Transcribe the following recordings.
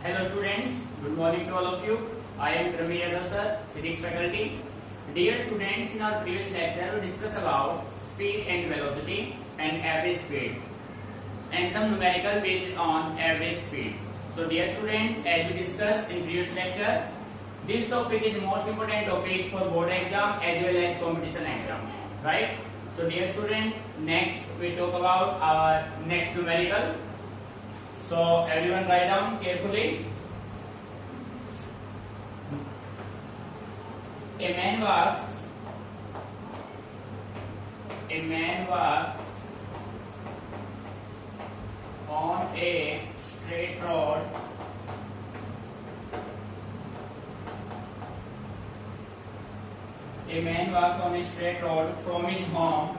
Hello students, good morning to all of you. I am Praveen Yadav sir, physics faculty. Dear students, in our previous lecture we discussed about speed and velocity and average speed and some numerical based on average speed. So dear student, as we discussed in previous lecture, this topic is most important topic for board exam as well as competition exam, right? So dear student, next we talk about our next numerical. So everyone write down carefully. A man walks on a straight road from his home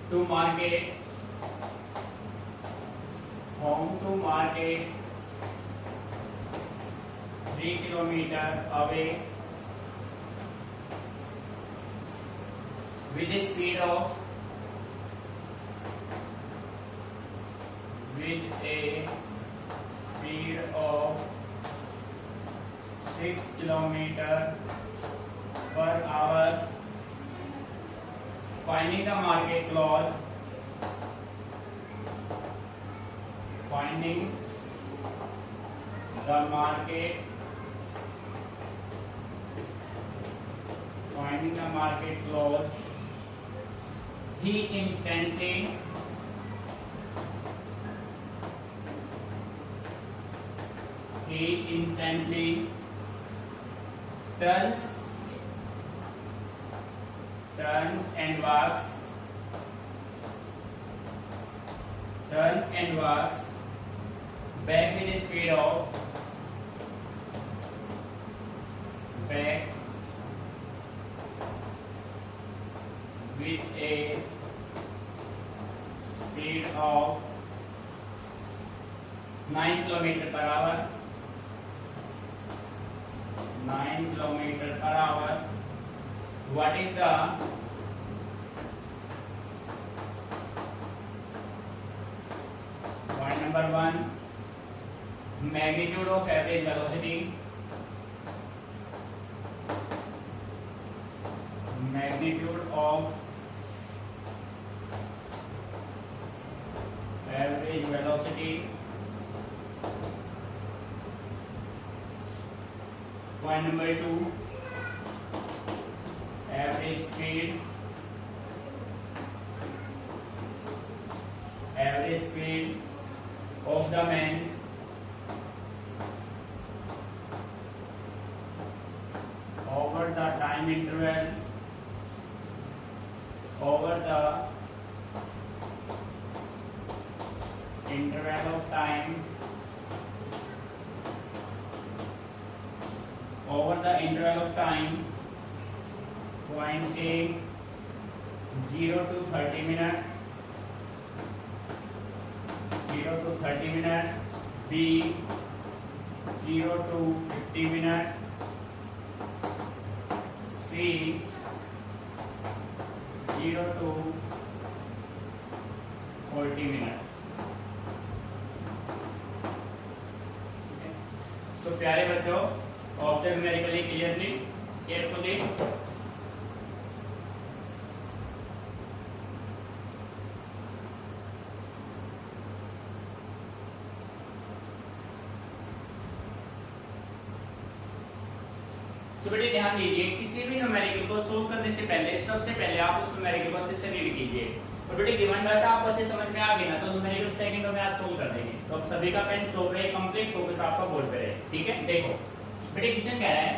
to market 3 kilometers away with a speed of 6 kilometers per hour, finding the market close he instantly turns and walks back with a speed of 9 kilometers per hour. What is the point number 1? Magnitude of average velocity. Point number 2, average speed of the man over the time interval of time point A 0 to 30 minutes, B 0 to 50 minutes, C 0 to 40 minutes. So प्यारे बच्चों, observe numerically clearly carefully. तो बेटे ध्यान दीजिए, किसी भी numerical को solve करने से पहले सबसे पहले आप उस न्यूमेरिकल को अच्छे से रीड कीजिए. और बेटे गिवन डाटा आपको अच्छे समझ में आ गया ना, तो न्यूमेरिकल सेकंडों में आप सोल्व कर देंगे. तो अब सभी का पेन स्टॉप रहे, कंप्लीट फोकस आपका बोर्ड पे रहे. ठीक है, देखो बेटे क्वेश्चन कह रहा है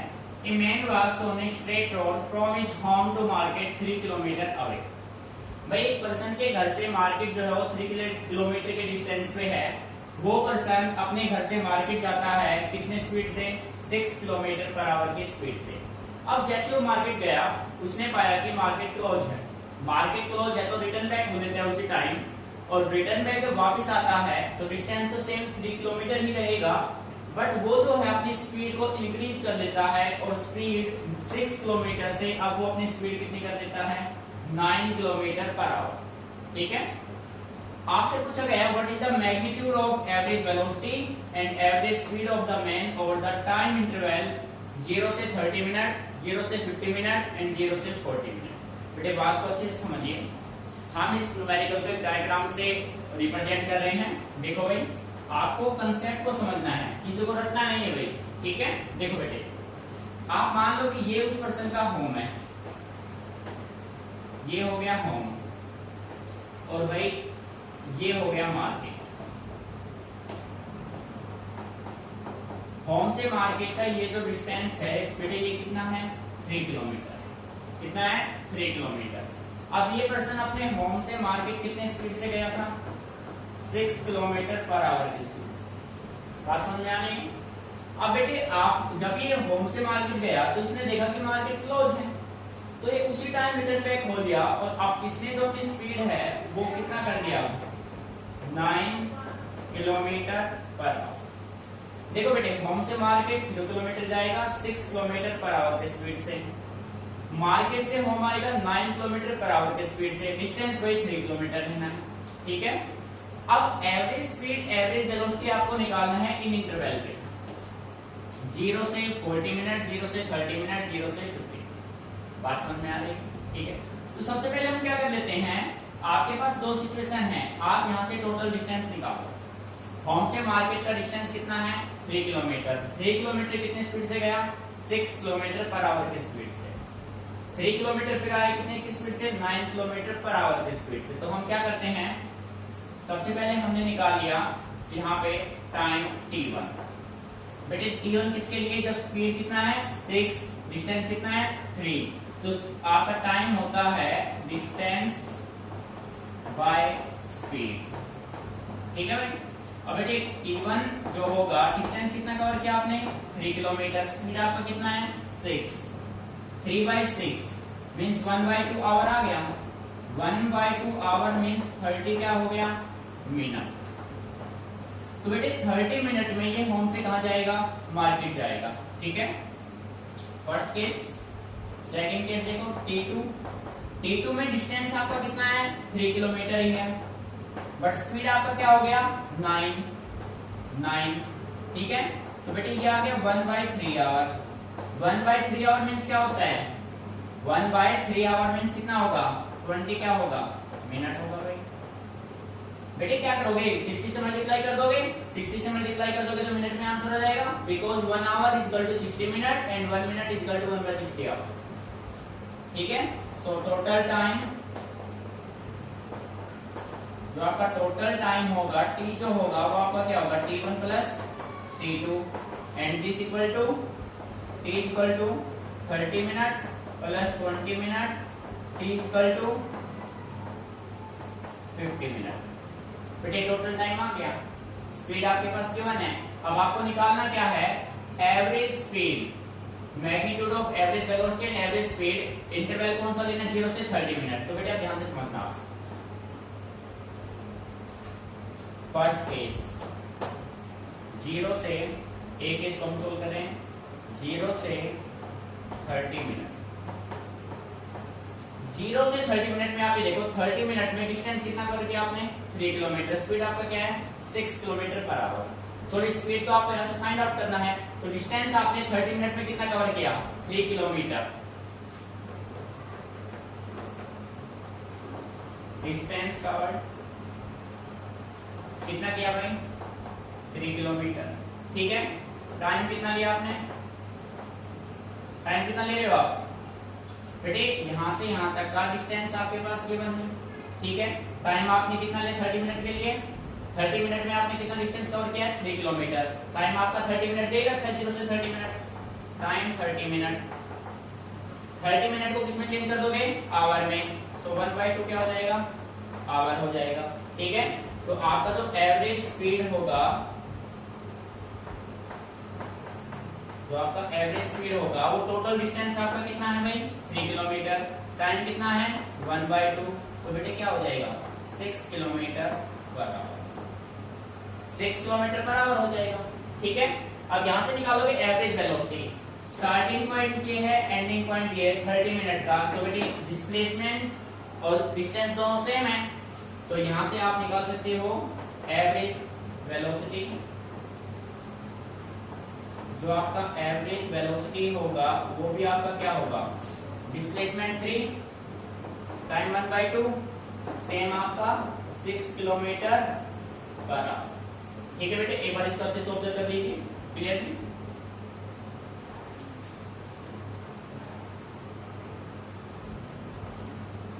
A man walks on a straight road from his home to market 3 kilometers away. भाई एक पर्सन के घर से मार्केट जो है वो 3 किलोमीटर के डिस्टेंस पे है. वो पर्सन अपने घर से मार्केट जाता है कितने स्पीड से? 6 किलोमीटर पर आवर की स्पीड से. अब जैसे वो मार्केट गया, उसने पाया कि मार्केट क्लोज है. तो रिटर्न बैक हो देता है उसी टाइम, और रिटर्न बैक जब वापस आता है तो डिस्टेंस तो सेम 3 किलोमीटर ही रहेगा, बट वो जो है अपनी स्पीड को इंक्रीज कर लेता है और स्पीड 6 किलोमीटर से अब वो अपनी स्पीड कितनी कर देता है? 9 किलोमीटर पर आवर। ठीक है, आपसे पूछा गया what is the magnitude of average velocity and average speed of the man over the time interval 0 से 30 मिनट, 0 से 50 मिनट एंड 0 से 40 मिनट। बेटे बात को अच्छे से समझिए, हम इस न्यूमेरिकल को डायग्राम से रिप्रेजेंट कर रहे हैं। देखो भाई, आपको कंसेप्ट को समझना है, चीजों को रटना नहीं है भाई। ठीक है, देखो बेटे, आप मान लो कि ये उस पर्सन का होम है, ये हो गया होम, और भाई ये हो गया मार्केट। होम से मार्केट का ये जो डिस्टेंस है बेटे, ये कितना है? 3 किलोमीटर। कितना है? 3 किलोमीटर। अब ये पर्सन अपने होम से मार्केट कितने स्पीड से गया था? 6 किलोमीटर पर आवर की स्पीड से। बात समझ में आ रही है? अब बेटे आप जब ये होम से मार्केट गया तो इसने देखा कि मार्केट क्लोज है, तो ये उसी टाइम रिटर्न बैक हो गया, और अब इसने जो अपनी स्पीड है वो कितना कर दिया? 9 किलोमीटर पर आवर। देखो बेटे, होम से मार्केट 2 किलोमीटर जाएगा 6 किलोमीटर पर आवर की स्पीड से, मार्केट से होम आएगा 9 किलोमीटर पर आवर की स्पीड से, डिस्टेंस वही 3 किलोमीटर है ना। ठीक है, अब एवरेज स्पीड, एवरेज वेलोसिटी आपको निकालना है इन इंटरवल पे, 0 से 40 मिनट, 0 से 30 मिनट, 0 से 50। बात समझ में आ रही है? ठीक है, तो सबसे पहले हम क्या कर लेते हैं, आपके पास दो सिचुएशन है, आप यहाँ से टोटल डिस्टेंस निकालो। होम से मार्केट का डिस्टेंस कितना है? 3 किलोमीटर। 3 किलोमीटर कितने स्पीड से गया? 6 किलोमीटर पर आवर की स्पीड से। 3 किलोमीटर फिर आए कितने की स्पीड से? 9 किलोमीटर पर आवर की स्पीड से। तो हम क्या करते हैं, सबसे पहले हमने निकाल लिया यहाँ पे टाइम t1। बेटे t1 किसके लिए? जब स्पीड कितना है? 6, डिस्टेंस कितना है? 3, तो आपका टाइम होता है डिस्टेंस बाय स्पीड। ठीक है भाई, अब बेटे t1 जो होगा, डिस्टेंस कितना कवर किया आपने? 3 किलोमीटर, स्पीड आपका कितना है? 6, 3/6 मीन्स 1/2 आवर आ गया। 1/2 आवर मीन्स 30 क्या हो गया? मिनट। तो बेटे 30 मिनट में ये होम से कहा जाएगा? मार्केट जाएगा। ठीक है, फर्स्ट केस। सेकंड केस देखो, T2 में डिस्टेंस आपका कितना है? 3 किलोमीटर ही है, बट स्पीड आपका क्या हो गया? 9। ठीक है, तो बेटे ये आ गया 1/3 आवर। 1/3 आवर मीन्स क्या होता है? 1/3 आवर मीन्स कितना होगा? 20 क्या होगा? मिनट होगा भाई। बेटे क्या करोगे? 60 से मल्टीप्लाई कर दोगे, 60 से मल्टीप्लाई कर दोगे तो मिनट में आंसर आ जाएगा, because 1 hour is equal to 60 minute and 1 minute is equal to 1/60 hour. ठीक है, सो टोटल टाइम, जो आपका टोटल टाइम होगा t जो होगा वो आपका क्या होगा? t1 plus t2 and this equal to t equal to 30 minute plus 20 minute, t equal to 50 minute. बेटे टोटल टाइम आ गया, स्पीड आपके पास गिवन है। अब आपको निकालना क्या है? Average speed, magnitude of average velocity and average speed. Interval कौन सा लेना? 0 से 30 मिनट। तो बेटे आप ध्यान से समझना। फर्स्ट केस 0 से, एक केस को हम सोल्व करें, 0 से 30 मिनट। 0 से 30 मिनट में आप ये देखो, 30 मिनट में डिस्टेंस कितना कवर किया आपने? 3 किलोमीटर। स्पीड आपका क्या है? 6 kilometre per hour. Sorry, speed तो आपको यहाँ से फाइंड आउट करना है, तो डिस्टेंस आपने 30 मिनट में कितना कवर किया? 3 किलोमीटर। डिस्टेंस कवर्ड कितना किया भाई? 3 किलोमीटर। ठीक है, टाइम कितना लिया आपने? टाइम कितना ले रहे हो आप? बेटे यहाँ से यहाँ तक का डिस्टेंस आपके पास गिवन है। ठीक है, टाइम आपने कितना लिया 30 मिनट के लिए? 30 मिनट में आपने कितना डिस्टेंस कवर किया है? 3 किलोमीटर। टाइम आपका 30 मिनट दे रखा है, 0 से 30 मिनट। टाइम 30 मिनट, 30 मिनट को किसमें चेंज कर दोगे? आवर में। सो 1/2 क्या हो जाएगा? आवर हो जाएगा। ठीक है, तो आपका जो एवरेज स्पीड होगा, जो आपका एवरेज स्पीड होगा, वो टोटल डिस्टेंस आपका कितना है भाई? 3 किलोमीटर। टाइम कितना है? 1/2। तो बेटे क्या हो जाएगा? 6 kilometre per hour. 6 kilometre per hour हो जाएगा। ठीक है, अब यहां से निकालोगे एवरेज वेलोसिटी। स्टार्टिंग पॉइंट ये है, एंडिंग पॉइंट ये है 30 मिनट का। तो बेटे डिस्प्लेसमेंट और डिस्टेंस दोनों सेम है, तो यहां से आप निकाल सकते हो एवरेज वेलोसिटी। जो आपका एवरेज वेलोसिटी होगा वो भी आपका क्या होगा, डिस्प्लेसमेंट 3 टाइम 1/2, सेम आपका 6 किलोमीटर पर आवर। ठीक है बेटे, एक बार इसको अच्छे से ऑब्जर्व कर लीजिए क्लियरली।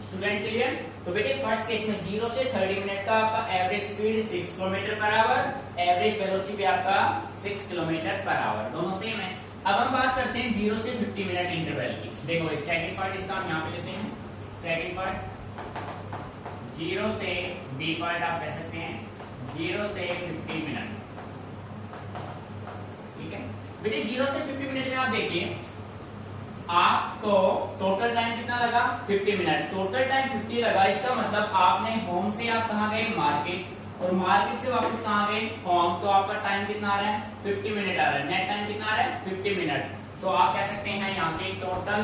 Student clear? तो बेटे फर्स्ट केस में 0 से 30 मिनट का आपका average speed 6 kilometre per hour, average velocity भी आपका 6 किलोमीटर पर आवर, दोनों सेम है। अब हम बात करते हैं 0 से 50 मिनट इंटरवल की। देखो सेकंड पार्ट इसका हम यहाँ पे लेते हैं। सेकंड पार्ट 0 से बी पार्ट आप कह सकते हैं 0 से 50 मिनट। ठीक है बेटे, 0 से 50 मिनट में आप देखिए आपको टोटल टाइम कितना लगा, 50 मिनट। टोटल टाइम 50 लगा, इसका मतलब आपने होम से आप कहाँ गए, मार्केट, और मार्केट से वापस कहाँ गए, होम। तो आपका टाइम कितना आ रहा है, 50 मिनट आ रहा है। नेट टाइम कितना आ रहा है, 50 मिनट। सो आप कह सकते हैं यहां से टोटल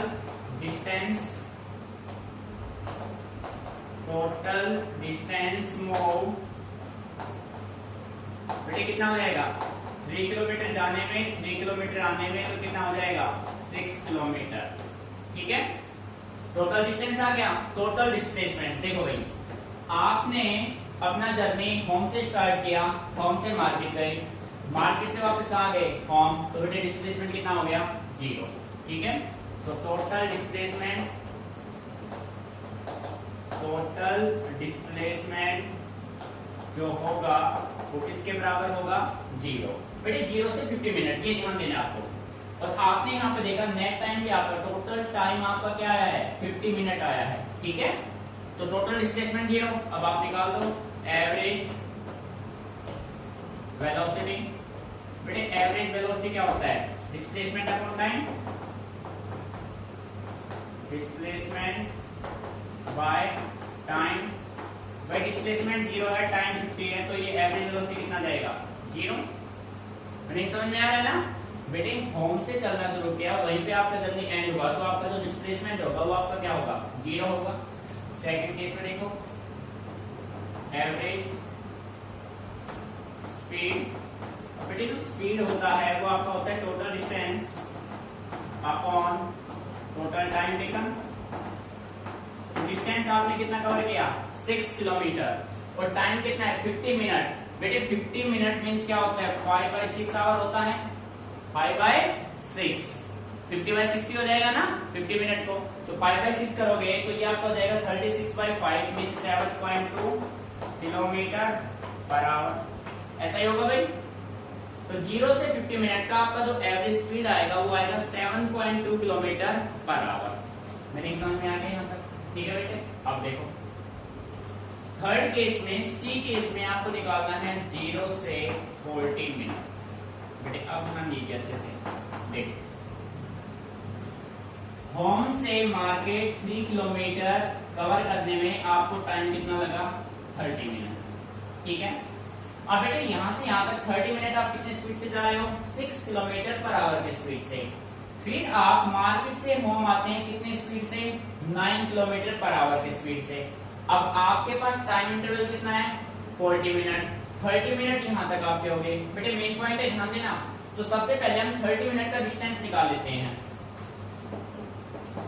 डिस्टेंस मूव बेटे कितना हो जाएगा, 3 किलोमीटर जाने में, 3 किलोमीटर आने में, तो कितना हो जाएगा, 6 किलोमीटर। ठीक है, टोटल डिस्टेंस आ गया। टोटल डिस्प्लेसमेंट देखो भाई, आपने अपना जर्नी होम से स्टार्ट किया, होम से मार्केट गए, मार्केट से वापस कहाँ गए, होम, तो बेटे डिस्प्लेसमेंट कितना हो गया, 0। ठीक है, सो टोटल डिस्प्लेसमेंट जो होगा वो किसके बराबर होगा, 0। बेटे 0 से 50 मिनट, ये ध्यान देना आपको। और आपने यहाँ पे देखा नेट टाइम भी आपका, टोटल टाइम आपका क्या आया है, 50 मिनट आया है। ठीक है, सो टोटल डिस्प्लेसमेंट 0। अब आप निकाल दो एवरेज वेलोसिटी। बेटे एवरेज वेलोसिटी क्या होता है, displacement upon time, displacement by time. भाई डिस्प्लेसमेंट 0 है, टाइम 50 है, तो ये एवरेज वेलोसिटी कितना जाएगा, 0। मैंने समझ में आ रहा है ना बेटे, होम से चलना शुरू किया, वहीं पे आपका जर्नी एंड हुआ, तो आपका जो डिस्प्लेसमेंट होगा वो आपका क्या होगा, 0 होगा। सेकंड केस में देखो एवरेज स्पीड। बेटे जो स्पीड होता है वो आपका होता है total distance upon total time taken. Distance आपने कितना कवर किया, 6 किलोमीटर, और टाइम कितना है, 50 मिनट। बेटे 50 मिनट मीन्स क्या होता है, 5/6 आवर होता है, 5/6, 50/60 हो जाएगा ना 50 मिनट को, तो 5/6 करोगे तो ये आपका हो जाएगा 36/5 मीन्स 7.2 किलोमीटर पर आवर। ऐसा ही होगा भाई। तो 0 से 50 मिनट का आपका जो एवरेज स्पीड आएगा वो आएगा 7.2 किलोमीटर पर आवर। मेरी समझ में आ गया यहाँ तक, ठीक है बेटे। अब देखो थर्ड केस में, सी केस में आपको निकालना है 0 से 40 मिनट। बेटे अब हम लीजिए अच्छे से देखो, होम से मार्केट 3 किलोमीटर कवर करने में आपको टाइम कितना लगा, 30 मिनट। ठीक है, अब बेटे यहां से यहां तक 30 मिनट आप कितने स्पीड से जा रहे हो, 6 किलोमीटर पर आवर की स्पीड से। फिर आप मार्केट से होम आते हैं कितने स्पीड से, 9 किलोमीटर पर आवर की स्पीड से। अब आपके पास टाइम इंटरवल कितना है, 40 मिनट। 30 मिनट यहां तक आपके हो गए। बेटे मेन पॉइंट है, ध्यान देना। तो सबसे पहले हम 30 मिनट का डिस्टेंस निकाल लेते हैं।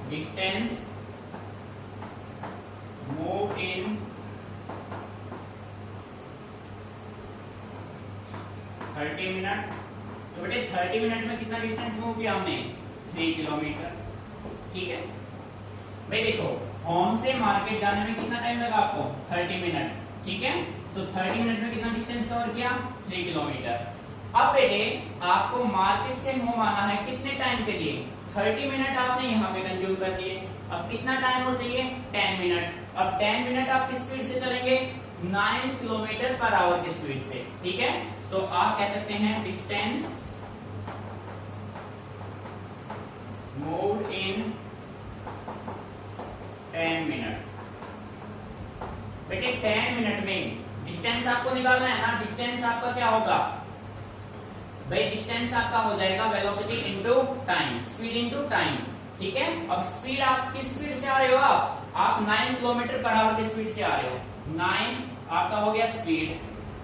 Distance move in 30 minute. तो बेटे 30 मिनट में कितना डिस्टेंस मूव किया हमने, 3 किलोमीटर। ठीक है भाई, देखो होम से मार्केट जाने में कितना टाइम लगा आपको, 30 मिनट। ठीक है, तो 30 मिनट में कितना डिस्टेंस कवर किया, 3 किलोमीटर। अब बेटे आपको मार्केट से होम आना है कितने टाइम के लिए, 30 मिनट आपने यहाँ पे कंज्यूम कर दिए। अब कितना टाइम हो चाहिए, 10 मिनट। अब 10 मिनट आप किस स्पीड से चलेंगे, 9 किलोमीटर पर आवर की स्पीड से। ठीक है, सो आप कह सकते हैं डिस्टेंस मूव इन 10 मिनट। बेटे 10 मिनट में डिस्टेंस आपको निकालना है ना, डिस्टेंस आपका क्या होगा भाई, डिस्टेंस आपका हो जाएगा velocity into time, speed into time. ठीक है। अब स्पीड, आप किस स्पीड से आ रहे हो? आप 9 किलोमीटर पर आवर की स्पीड से आ रहे हो। 9 आपका हो गया स्पीड,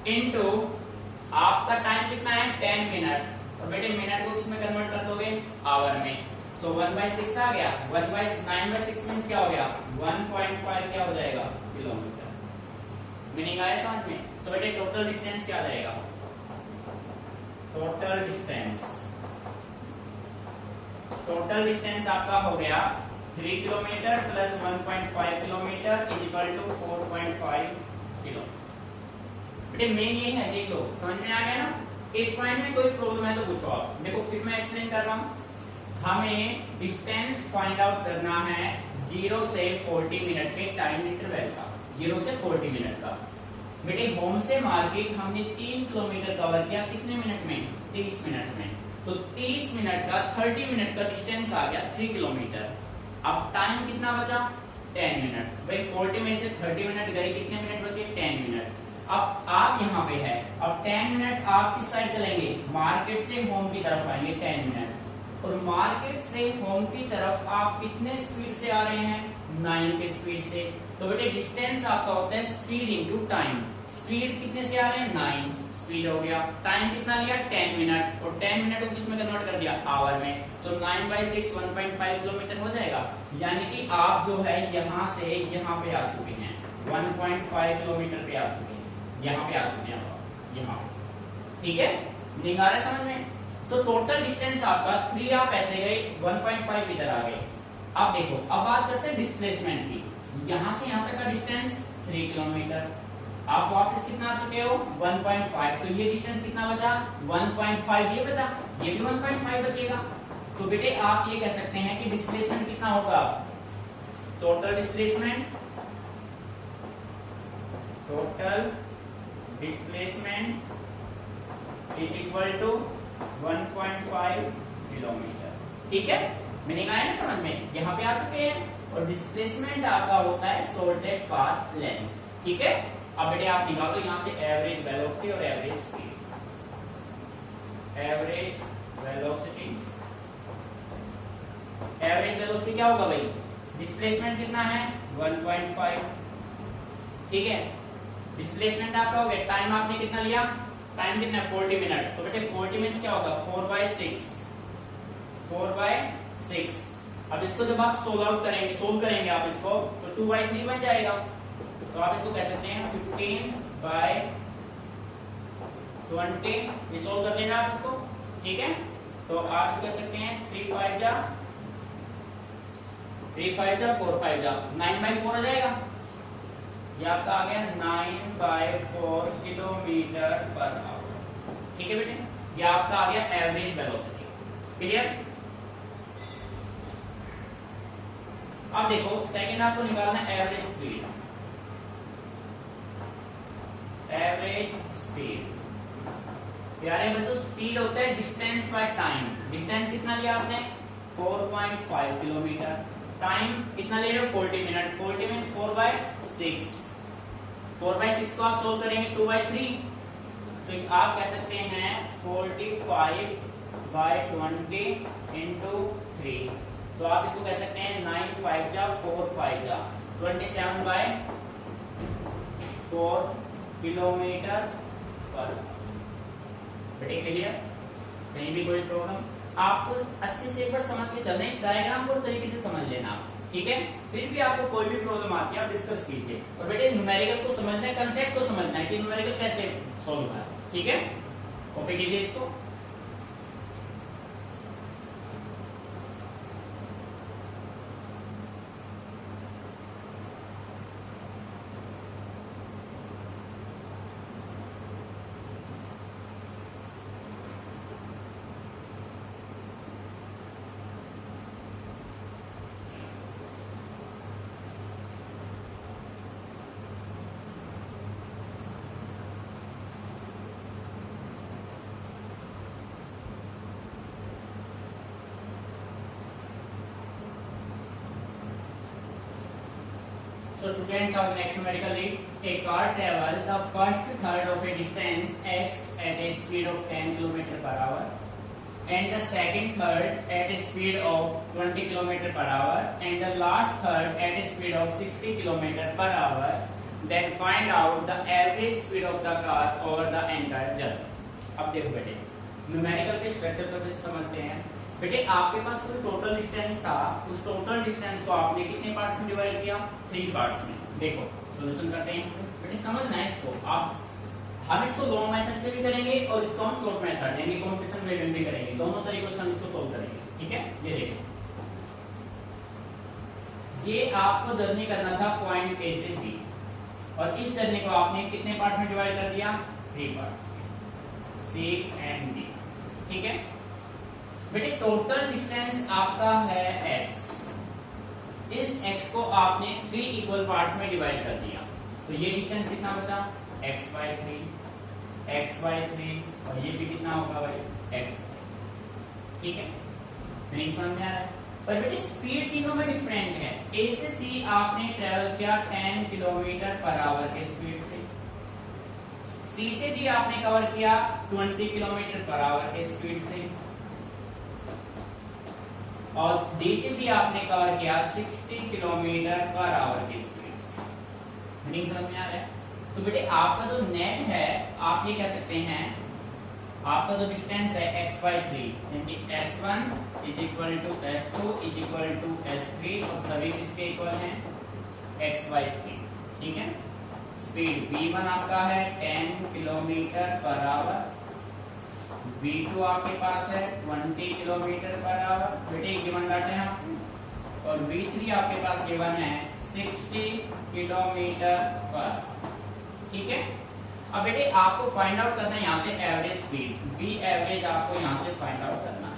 इनटू आपका टाइम कितना है 10 मिनट, और बेटे मिनट को किसमें कन्वर्ट कर दोगे? आवर में। सो 1/6 आ गया, 9/6 मीन्स क्या हो गया? 1.5 क्या हो जाएगा? किलोमीटर। मीनिंग आया समझ में? तो बेटे टोटल डिस्टेंस क्या रहेगा? टोटल डिस्टेंस आपका हो गया 3 kilometre plus 1.5 kilometre is equal to 4.5 kilometre. बेटे मेन ये है, देख लो समझ में आ गया ना? इस पॉइंट में कोई प्रॉब्लम है तो पूछो आप। देखो फिर मैं एक्सप्लेन कर रहा हूं। हमें डिस्टेंस फाइंड आउट करना है 0 से 40 मिनट के टाइम इंटरवल का, 0 से 40 मिनट का। बेटे होम से मार्केट हमने 3 किलोमीटर कवर किया कितने मिनट में? 30 मिनट में। तो 30 मिनट का 30 मिनट का डिस्टेंस आ गया 3 किलोमीटर। अब टाइम कितना बचा? 10 मिनट। भाई 40 में से 30 मिनट गए, कितने मिनट बचे? 10 मिनट। अब आप यहाँ पे है, अब 10 मिनट आप किस साइड चलेंगे? मार्केट से होम की तरफ आएंगे 10 मिनट। और मार्केट से होम की तरफ आप कितने स्पीड से आ रहे हैं? 9 के स्पीड से। तो बेटे डिस्टेंस आपका होता है स्पीड इंटू टाइम। स्पीड कितने से आ रहे हैं? 9 स्पीड हो गया। टाइम कितना लिया? 10 मिनट, और 10 मिनट को किसमें कन्वर्ट कर दिया? आवर में। सो 9/6 1.5 किलोमीटर हो जाएगा। यानी कि आप जो है यहाँ से यहाँ पे आ चुके हैं, 1.5 किलोमीटर पे आ चुके हैं, यहाँ पे आ चुके हैं आप, यहाँ पे। ठीक है, नहीं आ रहा है समझ में? सो टोटल डिस्टेंस आपका 3, आप ऐसे गए, 1.5 इधर आ गए। अब देखो, अब बात करते हैं डिस्प्लेसमेंट की। यहां से यहां तक का डिस्टेंस 3 किलोमीटर, आप वापस कितना आ चुके हो? 1.5। तो ये डिस्टेंस कितना बचा? 1.5 ये बचा, ये भी 1.5 बचेगा। तो बेटे आप ये कह सकते हैं कि डिस्प्लेसमेंट कितना होगा? Total displacement is equal to 1.5 kilometre. ठीक है, मीनिंग आया ना समझ में? यहाँ पे आ चुके हैं। और डिस्प्लेसमेंट आपका होता है शॉर्टेस्ट पाथ लेंथ। ठीक है, अब बेटे आप निकालो यहाँ से एवरेज वेलोसिटी और एवरेज स्पीड। एवरेज वेलोसिटी क्या होगा भाई? डिस्प्लेसमेंट कितना है? 1.5। ठीक है, डिस्प्लेसमेंट आपका हो गया। टाइम आपने कितना लिया? टाइम कितना है? 40 मिनट। तो बेटे 40 मिनट क्या होगा? 4/6। अब इसको जब आप सोल्व करेंगे आप इसको, तो 2/3 बन जाएगा। तो आप इसको कह सकते हैं 15/20। ये सोल्व कर लेना आप इसको। ठीक है, तो आप इसको कह सकते हैं 3/5 जा 4/5 जा 9/4 हो जाएगा। ये आपका आ गया 9/4 किलोमीटर पर आवर। ठीक है बेटे, ये आपका आ गया एवरेज वेलोसिटी। क्लियर? अब देखो सेकंड आपको निकालना है एवरेज स्पीड। प्यारे बच्चों, स्पीड होता है डिस्टेंस बाय टाइम। डिस्टेंस कितना लिया आपने? 4.5 किलोमीटर। टाइम कितना ले रहे हो? 40 मिनट। 40 मीन्स 4/6। 4/6 को आप सोल्व करेंगे 2/3। तो आप कह सकते हैं 45/20 इंटू 3। तो आप इसको कह सकते हैं 9/5 जा 4/5 जा 27/4 किलोमीटर पर। बेटे क्लियर? कहीं भी कोई प्रॉब्लम? आपको अच्छे से एक बार समझ के चलना, इस डायग्राम को तरीके से समझ लेना। ठीक है, फिर भी आपको कोई भी प्रॉब्लम आती है आप डिस्कस कीजिए। और बेटे न्यूमेरिकल को समझना है, कंसेप्ट को समझना है कि न्यूमेरिकल कैसे सॉल्व है। ठीक है, कॉपी कीजिए इसको। So students, our next numerical is a car travel the first third of a distance x at a speed of 10 km per hour. and the second third at a speed of 20 km per hour and the last third at a speed of 60 km per hour, then find out the average speed of the car over the entire journey. अब देखो बेटे, numerical के structure को जैसे समझते हैं बेटे, आपके पास कोई टोटल डिस्टेंस था, उस टोटल डिस्टेंस को आपने कितने पार्ट्स में डिवाइड किया? 3 पार्ट्स में। देखो सॉल्यूशन करते हैं बेटे, समझना है इसको। आप हम इसको लॉन्ग मेथड से भी करेंगे और इसको हम शॉर्ट मेथड यानी कॉम्पिटिशन वे में भी करेंगे, दोनों तरीकों से हम इसको सोल्व करेंगे। ठीक है, ये देखो, ये आपको जर्नी करना था पॉइंट ए से बी और इस जर्नी को आपने कितने पार्ट में डिवाइड कर दिया? 3 पार्ट्स, सी एंड डी। ठीक है बेटे, टोटल डिस्टेंस आपका है x, इस x को आपने 3 इक्वल पार्ट्स में डिवाइड कर दिया, तो ये डिस्टेंस कितना बचा? x/3 और ये भी कितना होगा भाई? x। ठीक है, मीनिंग समझ में आ रहा है? पर बेटे स्पीड तीनों में डिफरेंट है। a से c आपने ट्रेवल किया 10 किलोमीटर पर आवर के स्पीड से, c से d आपने कवर किया 20 किलोमीटर पर आवर के स्पीड से, और d से b आपने कवर किया 60 किलोमीटर पर आवर की स्पीड से। मीनिंग समझ में आ रहा है? तो बेटे आपका जो नेट है, आप ये कह सकते हैं, आपका जो डिस्टेंस है x/3 यानी s1 is equal to s2 is equal to s3 और सभी किसके इक्वल हैं? x/3। ठीक है, स्पीड v1 आपका है 10 किलोमीटर पर आवर, v2 आपके पास है 20 किलोमीटर पर आवर, बेटे गिवन डाटा है आपको, और v3 आपके पास गिवन है 60 किलोमीटर पर। ठीक है, अब बेटे आपको फाइंड आउट करना है यहाँ से एवरेज स्पीड, v एवरेज आपको यहाँ से फाइंड आउट करना है।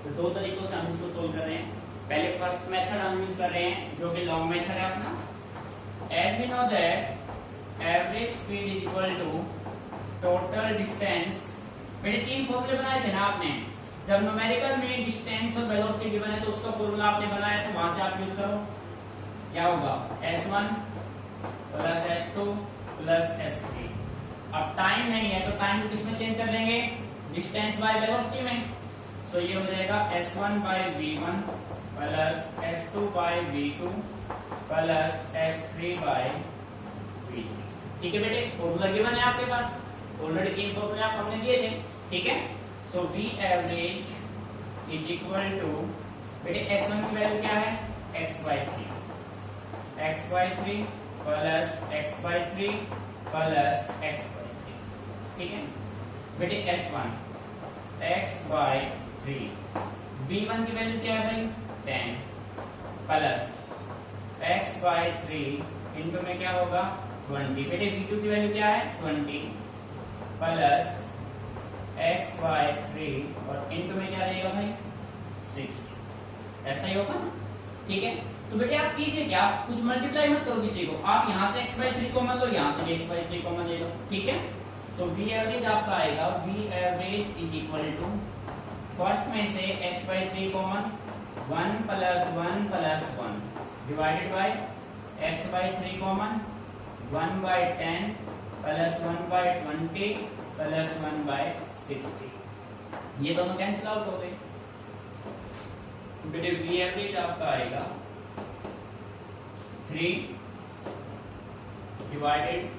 तो 2 तरीकों से हम इसको सोल्व कर रहे हैं। पहले फर्स्ट मेथड हम यूज कर रहे हैं जो कि लॉन्ग मेथड है अपना, and we know that average speed is equal to total distance. बेटे 3 फॉर्मूले बनाए थे ना आपने, जब न्यूमेरिकल में डिस्टेंस और वेलोसिटी गिवन है तो उसका फॉर्मूला आपने बनाया, तो वहां से आप यूज करो। क्या होगा? s1 plus s2 plus s3। अब टाइम नहीं है तो टाइम को किसमें चेंज कर देंगे? डिस्टेंस बाय वेलोसिटी में। सो ये हो जाएगा s1 by v1 plus s2 by v2 plus s3 by v3। ठीक है बेटे, फॉर्मूला गिवन है आपके पास, ऑलरेडी 3 फॉर्मूले आप हमने दिए थे। ठीक है, so v average is equal to, बेटे s1 की वैल्यू क्या है? x/3 plus x/3 plus x/3। ठीक है बेटे, s1 x/3, v1 की वैल्यू क्या है भाई? 10 प्लस x/3 इंटू में क्या होगा? 20। बेटे v2 की वैल्यू क्या है? 20 प्लस x/3 और इंटू में क्या रहेगा भाई? 60। ऐसा ही होगा ना? ठीक है, तो बेटे आप कीजिए क्या, कुछ मल्टीप्लाई मत करो किसी को, आप यहाँ से x/3 कॉमन लो, यहाँ से x/3 कॉमन ले लो। ठीक है, सो v एवरेज आपका आएगा, v average is equal to, first में से x/3 common, 1 plus 1 plus 1 divided by x/3 common 1/10 plus 1/20 plus 1/60। ये दोनों कैंसिल आउट हो गए। बेटे v एवरेज आपका आएगा 3 डिवाइडेड,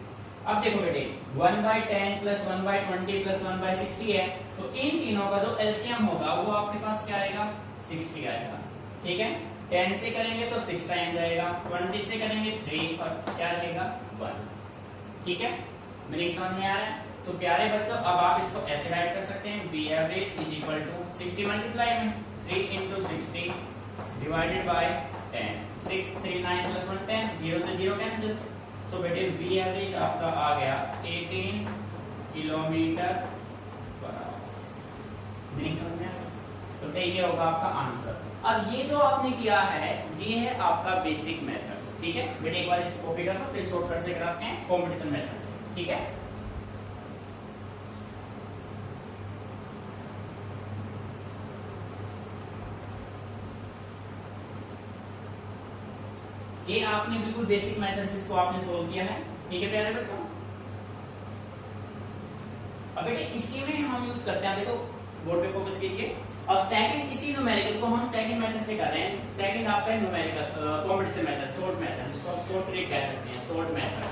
अब देखो बेटे 1/10 प्लस 1/20 प्लस 1/60 है, तो इन तीनों का जो एलसीएम होगा वो आपके पास क्या आएगा? 60 आएगा। ठीक है, 10 से करेंगे तो 6 टाइम जाएगा, 20 से करेंगे 3 और क्या रहेगा? 1। ठीक है, मीनिंग समझ में आ रहा है? तो प्यारे बच्चों, अब आप इसको ऐसे राइट कर सकते हैं, v average is equal to 60 multiply में 3 into 60 डिवाइडेड बाय 10, 6 3 9 प्लस 1 10, 0 से 0 कैंसिल। सो बेटे v एवरेज आपका आ गया 18 किलोमीटर पर आवर। मीनिंग समझ में आ गया? तो ये होगा आपका आंसर। अब ये जो आपने किया है ये है आपका बेसिक मेथड। ठीक है बेटे, एक बार इसको कॉपी करना, फिर शॉर्टकट से कराते हैं कॉम्पिटिशन मेथड से। ठीक है, ये आपने बिल्कुल बेसिक मेथड जिसको आपने सोल्व किया है। ठीक है प्यारे बच्चों, अब बेटे इसी में हम यूज करते हैं, देखो बोर्ड पे फोकस कीजिए। और सेकंड इसी न्यूमेरिकल को हम सेकंड मेथड से कर रहे हैं। सेकंड आपका numerical competition method, short method, जिसको आप शॉर्ट ट्रिक कह सकते हैं, शॉर्ट मेथड,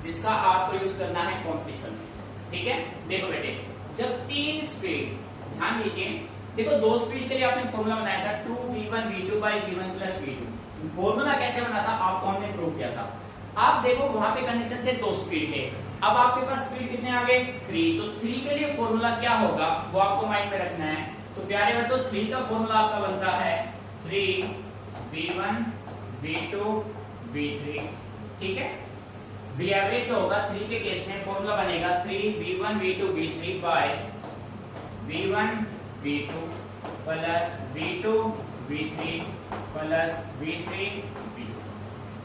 जिसका आपको यूज करना है कॉम्पिटिशन में। ठीक है, देखो बेटे, जब 3 स्पीड, ध्यान दीजिए, देखो 2 स्पीड के लिए आपने फॉर्मूला बनाया था 2v1v2 by v1 plus v2। Formula कैसे बना था आपको हमने प्रूव किया था। आप देखो वहां पे कंडीशन थे 2 स्पीड के, अब आपके पास स्पीड कितने आ गए 3, तो 3 के लिए फॉर्मूला क्या होगा वो आपको माइंड में रखना है। तो प्यारे बच्चों 3 का फॉर्मूला आपका बनता है 3v1 v2 v3। ठीक है, वी एवरेज जो होगा 3 के केस में फॉर्मूला बनेगा 3v1 v2 v3 bye v1 v2 plus v2 v3 plus v3 v2।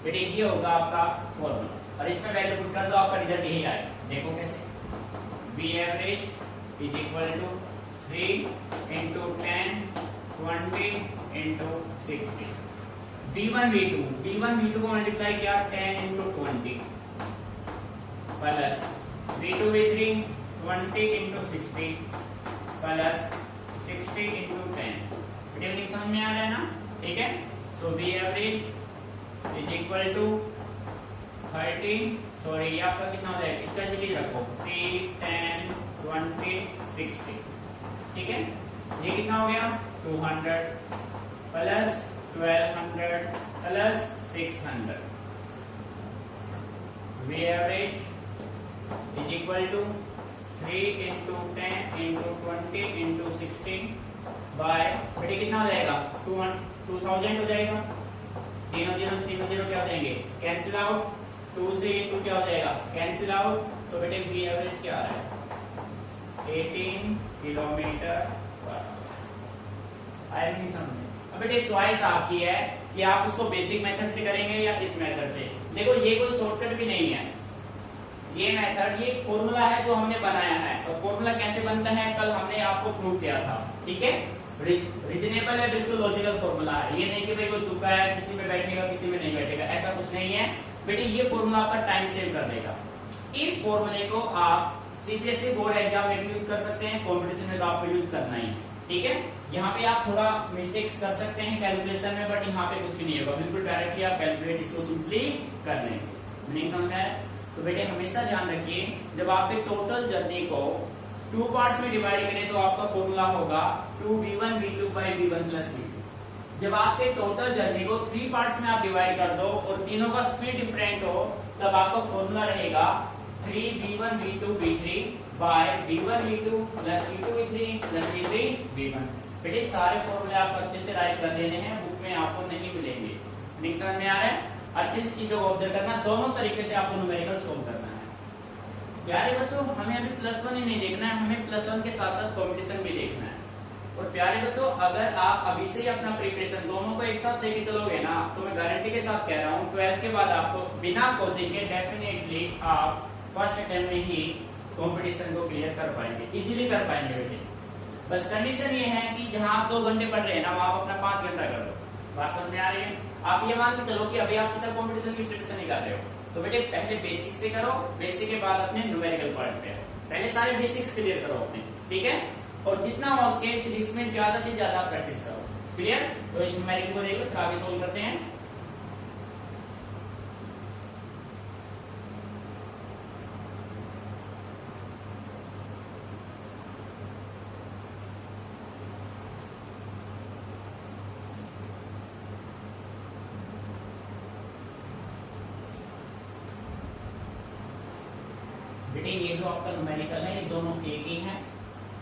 बेटे ये होगा आपका फॉर्मूला और इसमें वैल्यू पुट कर दो, आपका रिजल्ट यही आएगा। देखो कैसे, v average is equal to 3 into 10 20 into 60। v1 v2 को मल्टीप्लाई किया 10 into 20 plus v2 v3 20 into 60 plus 60 into 10। बेटे समझ में आ रहा है ना? ठीक है, so v average is equal to 30, sorry ये आपका कितना हो जाएगा, इसका भी लिख रखो 3 10 20 60। ठीक है, ये कितना हो गया 200 plus 1200 plus 600। V average is equal to 3 into 10 into 20 into 60 by, बेटे कितना हो जाएगा 2000 हो जाएगा। तीनों क्या हो जाएंगे, कैंसिल आउट, 2 से 2 क्या हो जाएगा, कैंसिल आउट। तो बेटे वी एवरेज क्या आ रहा है 18 किलोमीटर पर आवर। नहीं समझे? अब बेटे चॉइस आपकी है कि आप उसको बेसिक मेथड से करेंगे या इस मेथड से। देखो ये कोई शॉर्टकट भी नहीं है, ये मेथड, ये फॉर्मूला है जो हमने बनाया है। और फॉर्मूला कैसे बनता है कल हमने आपको प्रूव किया था। ठीक है, रीजनेबल है, बिल्कुल लॉजिकल फॉर्मूला है। ये नहीं कि भाई कोई तुक्का है, किसी में बैठेगा किसी में नहीं बैठेगा, ऐसा कुछ नहीं है बेटे। ये फॉर्मूला आपका टाइम सेव कर देगा। इस फॉर्मूले को आप सीबीएसई बोर्ड एग्जाम में भी यूज कर सकते हैं, कॉम्पिटिशन में तो आपको यूज करना ही। ठीक है, यहाँ पे आप थोड़ा मिस्टेक्स कर सकते हैं कैलकुलेशन में, बट यहाँ पे कुछ भी नहीं होगा, बिल्कुल डायरेक्टली आप कैलकुलेट इसको सिंपली कर लेंगे। नहीं समझ आया? तो बेटे हमेशा ध्यान रखिए, जब आपके टोटल जर्नी को 2 पार्ट्स में डिवाइड करें तो आपका फॉर्मूला होगा 2v1 v2 by v1 plus v2। जब आपके टोटल जर्नी को 3 पार्ट्स में आप डिवाइड कर दो और तीनों का स्पीड डिफरेंट हो, तब आपका फॉर्मूला रहेगा 3v1 v2 v3 by v1 v2 plus v2 v3 plus v3 v1। बेटे सारे फॉर्मूले आप अच्छे से राइट कर लेने हैं, बुक में आपको नहीं मिलेंगे। नहीं समझ में आ रहा है? अच्छे से चीजों को ऑब्जर्व करना, दोनों तरीके से आपको न्यूमेरिकल सोल्व करना है। प्यारे बच्चों हमें अभी +1 ही नहीं देखना है, हमें +1 के साथ साथ कॉम्पिटिशन भी देखना है। और प्यारे बच्चों अगर आप अभी से ही अपना प्रिपरेशन दोनों को एक साथ लेके चलोगे ना, तो मैं गारंटी के साथ कह रहा हूँ 12th के बाद आपको बिना कोचिंग के डेफिनेटली आप फर्स्ट अटेम्प्ट में ही कॉम्पिटिशन को क्लियर कर पाएंगे, इजीली कर पाएंगे बेटे। बस कंडीशन ये है कि जहाँ आप 2 घंटे पढ़ रहे हैं ना, वहां आप अपना 5 घंटा कर लो। बात समझ में आ रही है? आप ये मान के चलो कि अभी आप सीधा कॉम्पिटिशन की प्रिपरेशन नहीं कर रहे हो, तो बेटे पहले बेसिक से करो, बेसिक के बाद अपने न्यूमेरिकल पार्ट पे पहले सारे बेसिक्स क्लियर करो अपने। ठीक है, और जितना हो सके फिजिक्स में ज्यादा से ज्यादा प्रैक्टिस करो। क्लियर? तो इस न्यूमेरिकल को देखो, फिर आगे सोल्व करते हैं। बेटे ये जो आपका न्यूमेरिकल है ये दोनों एक ही है।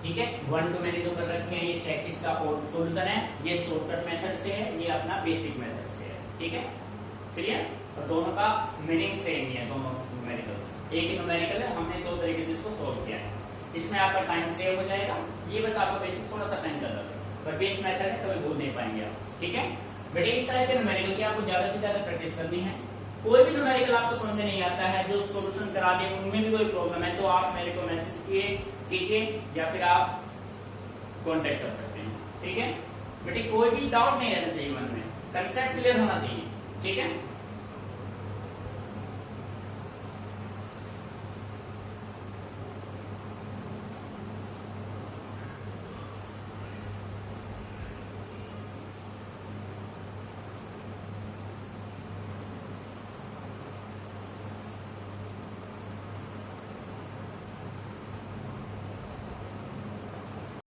ठीक है, 1 2 मैंने जो कर रखे हैं ये सेट इसका सॉल्यूशन है, ये शॉर्टकट मेथड से है, ये अपना बेसिक मेथड से है। ठीक है, क्लियर? और दोनों का मीनिंग सेम ही है, दोनों न्यूमेरिकल एक ही न्यूमेरिकल है, हमने 2 तरीके से इसको सोल्व किया है। इसमें आपका टाइम सेव हो जाएगा, ये बस आपका बेसिक थोड़ा सा टाइम ज्यादा है, पर बेस मेथड है कभी भूल नहीं पाएंगे आप। ठीक है बेटे, इस तरह के न्यूमेरिकल की आपको ज्यादा से ज्यादा प्रैक्टिस करनी है। कोई भी न्यूमेरिकल आपको समझ में नहीं आता है, जो सॉल्यूशन करा दे उनमें भी कोई प्रॉब्लम है, तो आप मेरे को मैसेज कीजिए या फिर आप कांटेक्ट कर सकते हैं। ठीक है बेटे, कोई भी डाउट नहीं रहना चाहिए मन में, कंसेप्ट क्लियर होना चाहिए। ठीक है।